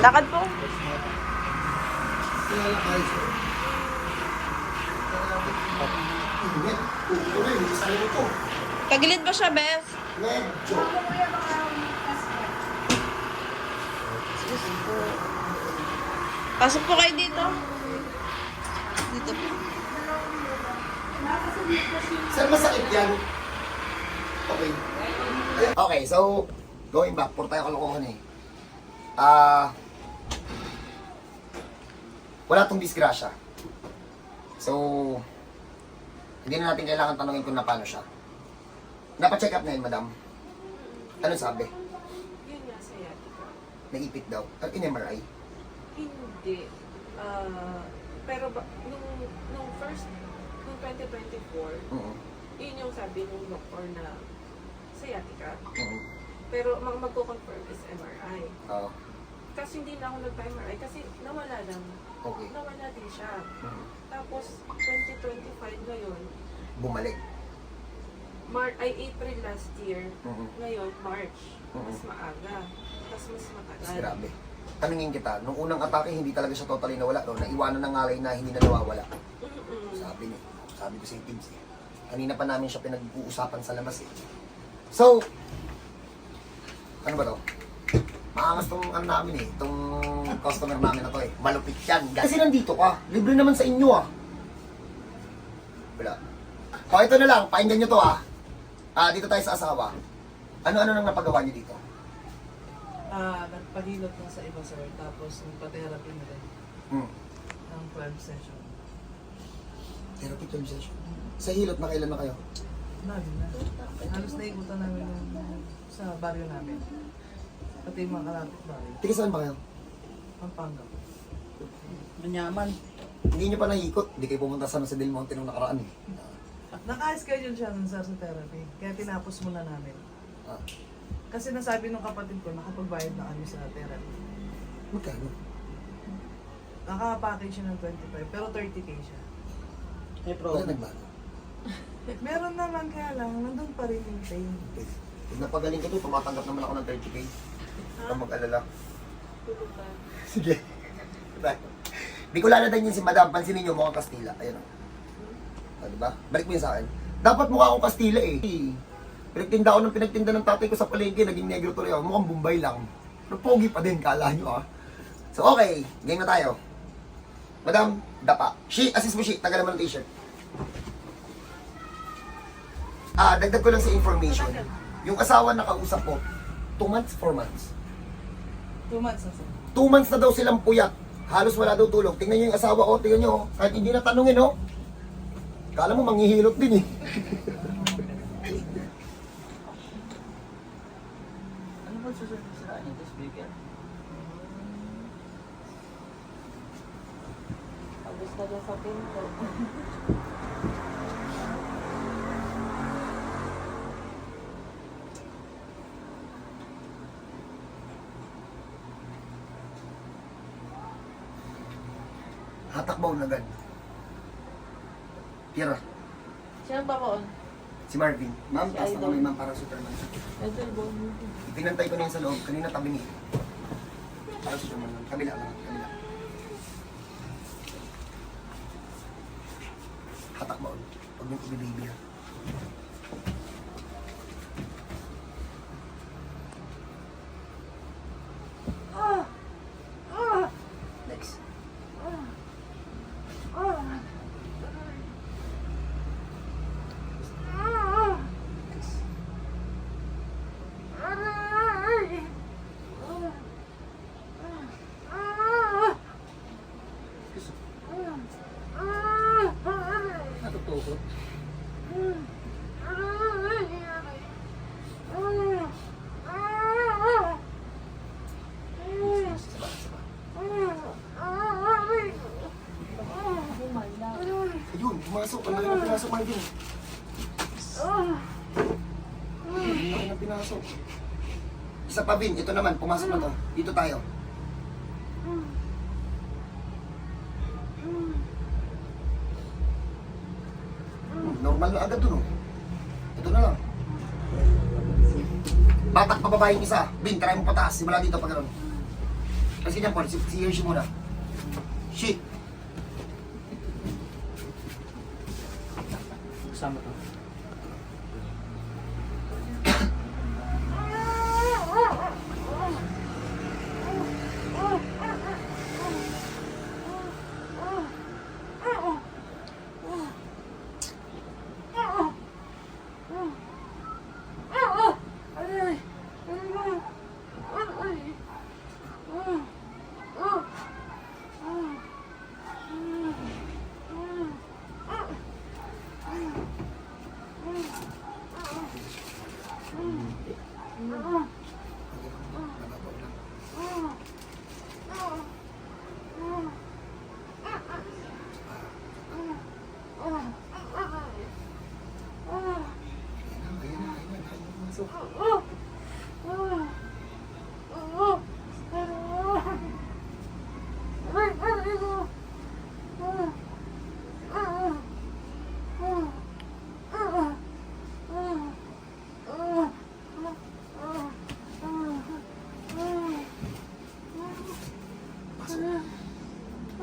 Lakad po. Kagilid ba siya, Bes? Medyo. Pasok po kayo dito. Dito po. Sir, masakit yan. Okay. Okay, so, going back, puro tayo kalokohan eh. Wala tong disgrasya. So, hindi na natin kailangan tanongin kung na paano siya. Napa-check up na yun, madam. Ano sabi? Yun nga, sciatica. Naipit daw. In MRI. Hindi. Pero nung 2024, yun yung sabi ng doktor na sciatica. Pero magko-confirm is MRI. Oo. Kasi hindi na ako nagpa-MRI kasi nawala lang. Okay. Nawala din siya. Tapos 2025 ngayon, Bumalik. April last year, ngayon March, mas maaga. Tapos mas matagal. Grabe. Tanungin kita, nung unang atake, hindi talaga siya totally nawala. No? Naiwanan ng ngalay na hindi na nawawala. Sabi ko sa teams eh. Kanina pa namin siya pinag-uusapan sa labas eh. So, ano ba to? Maangas tong ano namin eh, itong customer namin na to eh. Malupit yan. Kasi nandito ka, libre naman sa inyo ah. Wala. O ito na lang, pakinggan nyo to ah. Dito tayo sa asawa. Ano-ano nang napagawa nyo dito? Nagpahilot na sa iba, sir. Tapos nagpa-therapy na rin. Ng 12 session. Therapy 12 session. Sa hilot na kailan na kayo? Dami na. Halos naikutan namin sa baryo namin. Pati yung mga kalapit bahay. Tika saan ba kayo? Pampanga. Manyaman. Hindi nyo pa nahikot. Hindi kayo pumunta sa Del Monte nung nakaraan eh. Naka-schedule siya nun, sir, sa therapy. Kaya tinapos muna namin. Kasi nasabi nung kapatid ko, nakapagbayad na kami sa therapy. Magkano? Naka-package siya ng 25, pero 30K siya. Wala nagbago. Meron naman, kaya lang, nandun pa rin yung pain. Pag napagaling ko to, tumatanggap naman ako ng 30K. Huwag mag-alala. Tulog ka. Sige. Bicolana din yun si Madam. Pansinin nyo, mukhang Kastila. Ayun o. Diba? Balik mo yun sa akin. Dapat mukha akong Kastila eh. Pinagtinda ako ng pinagtinda ng tatay ko sa palengke. Naging negro tuloy ako. Mukhang Bombay lang. Pero pogi pa din, kala nyo ah. So okay, game na tayo. Madam, dapa. Assist mo, tagal naman ng t-shirt. Dagdag ko lang sa information. Yung asawa na kausap ko, 2 months, 4 months. 2 months na, sir. 2 months na daw silang puyat. Halos wala daw tulog. Tingnan nyo yung asawa ko, tingnan nyo. Kahit hindi na tanungin, oh. Kala mo manghihilot din eh. Ano ba susunod sa kanya? Ito speaker? Tapos na dyan sa pinto. Hatakbaw na agad. Tira. Sino ba ko? Si Marvin. Ma'am, Si taas na Idol. kami ma'am para Superman. Idol ba? Ipinantay ko na yun sa loob. Kanina tabi niya. Para Superman lang. Kabila lang. Kabila. Hatakbaw. Huwag niyong ibibaby ha. Next. Natutukot. Saba, saba. Ayun, pumasok. Ang laki ng pinasok, Marvin. Ang laki ng pinasok. Isa pa, Vin. Ito naman, pumasok na to. Dito tayo. Normal na agad dun, oh. Ito na lang. Batak pa babaeng isa. Bin, try mo pataas. Simula dito pag gano'n. Kasi yan, Paul, si Hershey muna. Shit! Kasama to.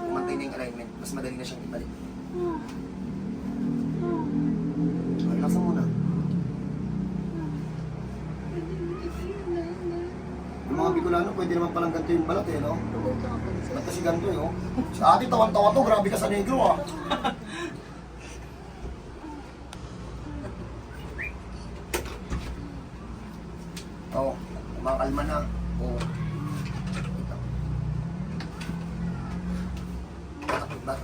Mantay na yung alignment. Mas madali na siyang ibalik. Relaxan muna. Yung mga Bicolano, pwede naman palang ganito yung balat eh, no? Ba't kasi ganito eh, oh? Si ate, tawan-tawa to, grabe ka sa negro ah. Oo, kumakalma na. Oo. Ito. Batak, batak.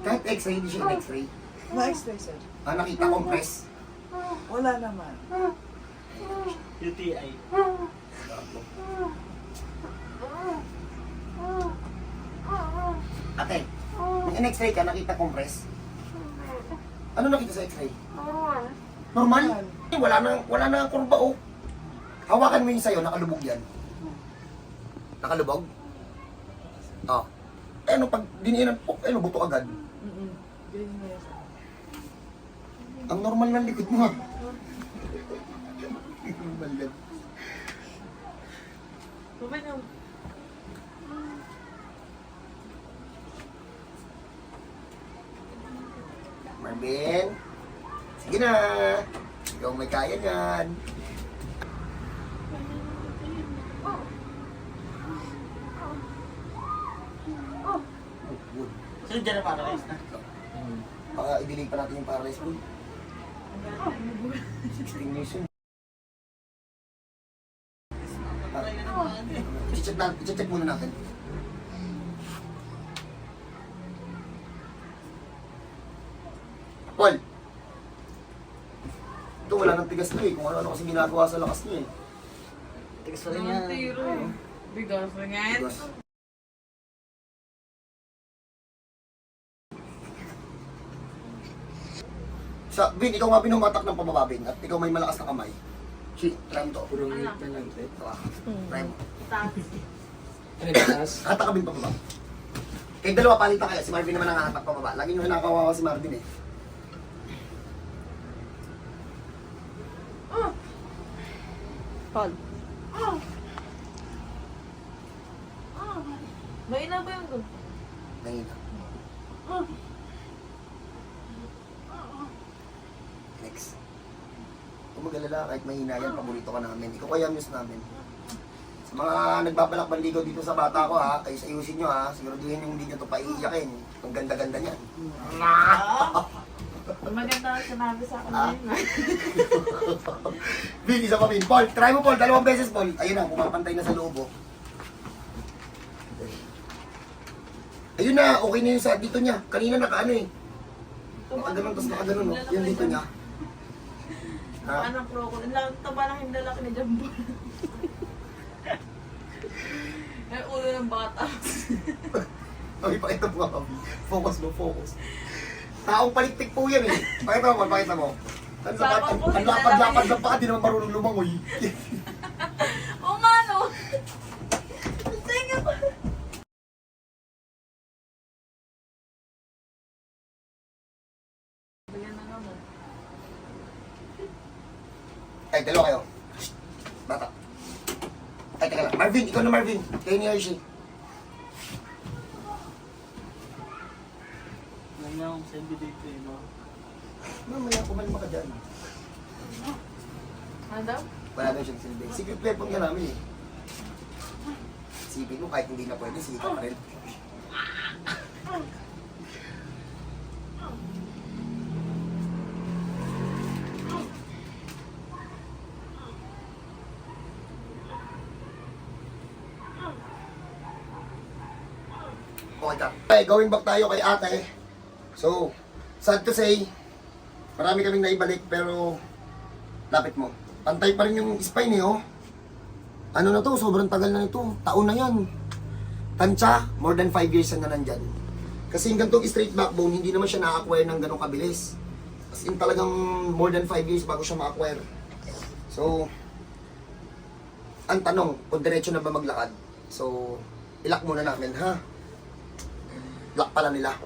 Kahit x-ray, hindi siya in-x-ray. Na-extray, sir. Ah, nakita compress. Wala naman. UTI. Ate, nung in-x-ray ka, nakita compress? Ano nakita sa x-ray? Normal? Wala na ang kurba, oh. Hawakan mo yung sayo, nakalubog yan. Nakalubog? Ah. Eh, ano, pag diniinan, oh, ano, buto agad. Ganyan na yan, sir. Ang normal ng likod mo, ha? Normal yan. Baba na. Marvin, sige na. Ikaw may kaya yan. Good. Sino dyan na paralyze na? Baka i-delay pa natin yung paralyze mo. 16 years yun. I-check muna natin. Paul! Ito wala nang tigas na eh. Kung ano-ano kasi ginagawa sa lakas niya eh. Tigas pa rin yan. Bigas na nga. Tigas. Sa, Vin, ikaw nga binumatak ng pababa, Vin, at ikaw may malakas na kamay. Shit, try mo to. Purong hit na lang. Ito ah. Try mo. Ano yung taas? Hatak ka, Vin, pababa. Kayong dalawa, palitan kayo. Si Marvin naman ang hatak pababa. Lagi nyo hinakawawa si Marvin eh. Paul. Mahina ba yung doon? Nahina. Next. Kung mag-alala, kahit mahina yan, paborito ka namin. Ikaw kaya miss namin. Sa mga nagbabalak bandigaw dito sa bata ko ha, kayo sa ayusin nyo ha, siguraduhin yung hindi nyo ito paiiyakin. Ang ganda-ganda niyan. Maganda ang sinabi sa akin Ah. ngayon. Vin, isa pa Vin. Paul, try mo Paul, 2 beses Paul. Ayun na, pumapantay na sa loob oh. Ayun na, okay na yun sa dito niya. Kanina nakaano eh. Nakaganon, tapos nakaganon oh. Yung dito niya. Ha? Anong crocodile? Taba lang yung lalaki ni Jumbo. ng bata. Okay, pakita mo nga, Papi. Focus mo, focus. Taong palikpik po yan eh. Pakita mo, pakita mo. Sabang po, Ang lapad-lapad lang pa, di naman marunong lumangoy. Oo nga, no? Sige pa. Ay, dalawa kayo. Bata. Ay, teka lang. Marvin, ikaw na Marvin. Kayo ni Hershey. Ngayon akong send dito eh, no? Mamaya, kumalma ka dyan. Ano daw? Wala daw siyang silbi. Secret weapon ka namin eh. Isipin mo, kahit hindi na pwede, sige ka pa rin. Okay ka. Okay, going back tayo kay ate. So, sad to say, marami kaming naibalik pero lapit mo. Pantay pa rin yung spine eh, oh. Ano na to, sobrang tagal na nito. Taon na yan. Tansya, more than 5 years na nandyan. Kasi yung ganitong straight backbone, hindi naman siya na-acquire ng ganong kabilis. As in talagang more than 5 years bago siya ma-acquire. So, ang tanong, kung diretso na ba maglakad? So, ilak muna namin, ha? Lock pala nila.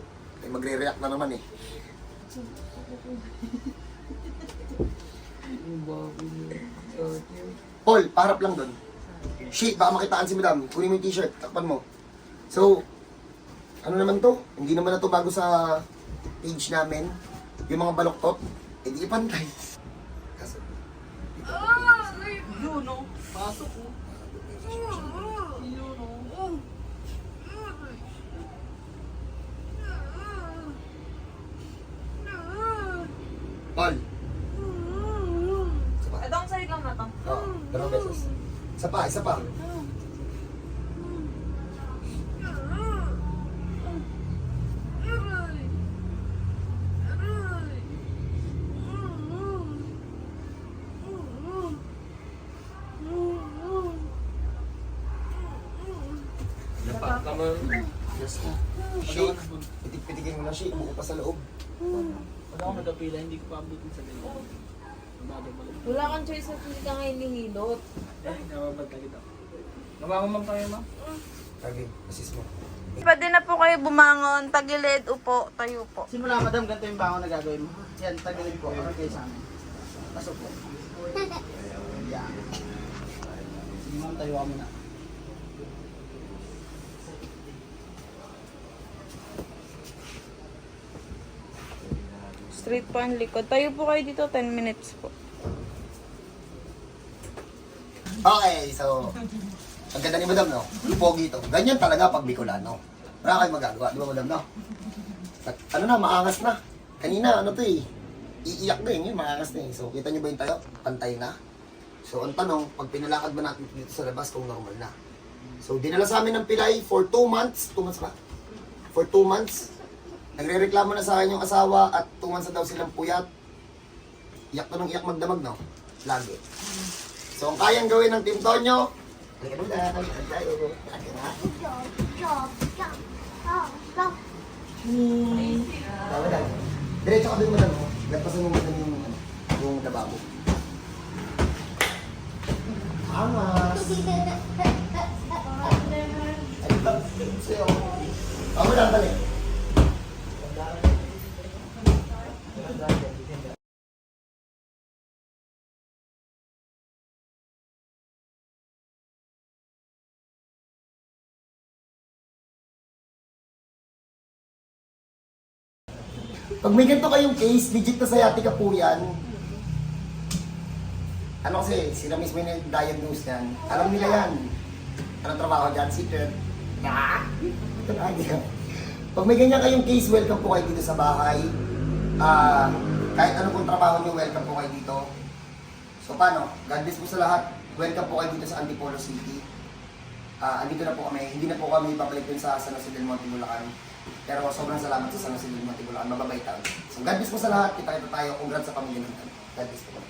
Eh, magre-react na naman eh. Paul, paharap lang doon. Shit, baka makitaan si madam. Kunin mo yung t-shirt, takpan mo. So, ano naman to? Hindi naman na to bago sa page namin. Yung mga baloktot, eh di ipantay. Kaso, dito. Yun, no? Pasok, oh. Paul. Isa pa. Ito ang side lang na to. Oo, dalawang beses. Isa pa, isa pa. Yes. Shake. Pitik-pitikin mo na shake. Buko pa sa loob. Pag ako nagkapila, hindi ko pa abutin sa ganyan. Bababalik. Wala kang choice at hindi ka ngayon nihilot. Eh, nababalik ako. Namangaman pa kayo, ma? Kagi, assist mo. Pwede na po kayo bumangon, tagilid, upo, tayo po. Simula, madam, ganito yung bangon na gagawin mo. Yan, tagalin ko. Ano kayo sa amin? Pasok po. Yan. Sige, ma'am, tayo ka muna. Straight po ang likod. Tayo po kayo dito, 10 minutes po. Okay, so, ang ganda ni madam, no? Yung pogi ito. Ganyan talaga pag Bicolano. Wala kayong magagawa, di ba madam, no? At, ano na, maangas na. Kanina, ano to eh, iiyak na yun, maangas na eh. So, kita nyo ba yung tayo? Pantay na. So, ang tanong, pag pinalakad ba natin dito sa labas kung normal na? So, dinala sa amin ng pilay for 2 months. 2 months ba? For 2 months. Nagre-reklamo na sa akin yung asawa at 2 months na daw silang puyat. Iyak na ng iyak magdamag, no? Lagi. So, ang kayang gawin ng Team Tonyo, halika mo na, halika tayo. Halika na. Tama na. Diretso ka din mo lang, oh. Lagpasan mo mo yung lababo. Angas. Tama na, dali. Pag may ganito kayong case, legit na sciatica po yan. Ano kasi, sila mismo yung diagnose yan. Alam nila yan. Anong trabaho dyan? Secret. Ito na idea. Pag may ganyan kayong case, welcome po kayo dito sa bahay. Kahit anong kung trabaho nyo, welcome po kayo dito. So paano? God bless po sa lahat. Welcome po kayo dito sa Antipolo City. Andito na po kami. Hindi na po kami babalik dun sa San Jose del Monte, Bulacan. Pero sobrang salamat sa San Jose del Monte, Bulacan. Mababait tayo. So God bless po sa lahat. Kita tayo. Congrats sa pamilya natin. God bless po.